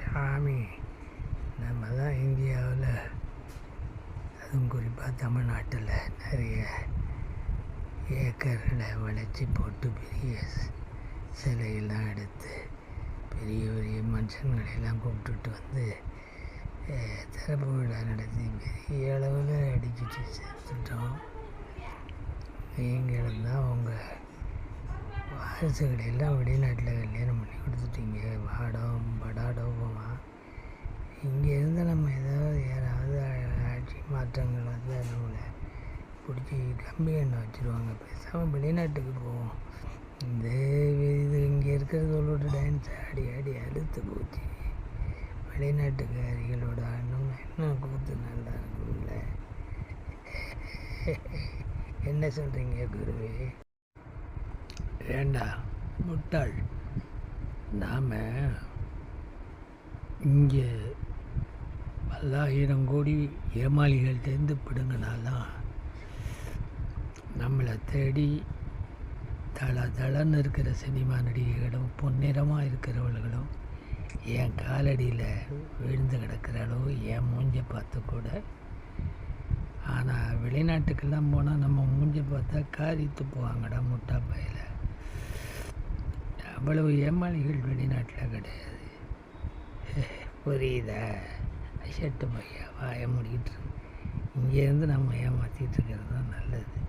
சாமி, நம்ம தான் இந்தியாவில், அதுவும் குறிப்பாக தமிழ்நாட்டில் நிறைய ஏக்கர்களை வளைச்சி போட்டு பெரிய சிலையெல்லாம் எடுத்து பெரிய பெரிய மனுஷங்களெல்லாம் கூப்பிட்டுட்டு வந்து திறப்பு விழா நடத்தி பெரிய அளவில் அடிச்சுட்டு சேர்த்துட்டோம். நீங்களும் தான் உங்கள் வாரிசுகளெல்லாம் வெளிநாட்டில் கல்யாணம் பண்ணி கொடுத்துட்டீங்க. வாடம் படாடோபமா இங்கே இருந்து நம்ம யாராவது ஆட்சி மாற்றங்கள் வந்து நம்மளை பிடிச்சி கம்பி எண்ணெய் வச்சுருவாங்க. பேசாமல் வெளிநாட்டுக்கு போவோம். இந்த இது இங்கே இருக்கிறதோட டான்ஸ் ஆடி ஆடி அழுத்து போச்சு. வெளிநாட்டுக்காரிகளோட என்ன கூத்து நல்லா இருக்கும்ல. என்ன சொல்கிறீங்க குருவே? ஏண்டா முட்டாள், நாம் இங்கே பல்லாயிரம் கோடி ஏமாளிகள்டேருந்து பிடுங்கினாதான் நம்மளை தேடி தளன்னு இருக்கிற சினிமா நடிகைகளும் பொன்னிறமாக இருக்கிறவர்களும் என் காலடியில் விழுந்து கிடக்கிற அளவு என் மூஞ்சை பார்த்து கூட. ஆனால் வெளிநாட்டுக்கெல்லாம் போனால் நம்ம மூஞ்சை பார்த்தா காரித்து போவாங்கடா முட்டா பையில். அவ்வளவு ஏமாளிகள் வெளிநாட்டில் கிடையாது. புரியுதா? ஷர்ட்டு பையா வாய முடிக்கிட்டு இங்கேருந்து நம்ம ஏமாற்றிட்டு இருக்கிறது தான் நல்லது.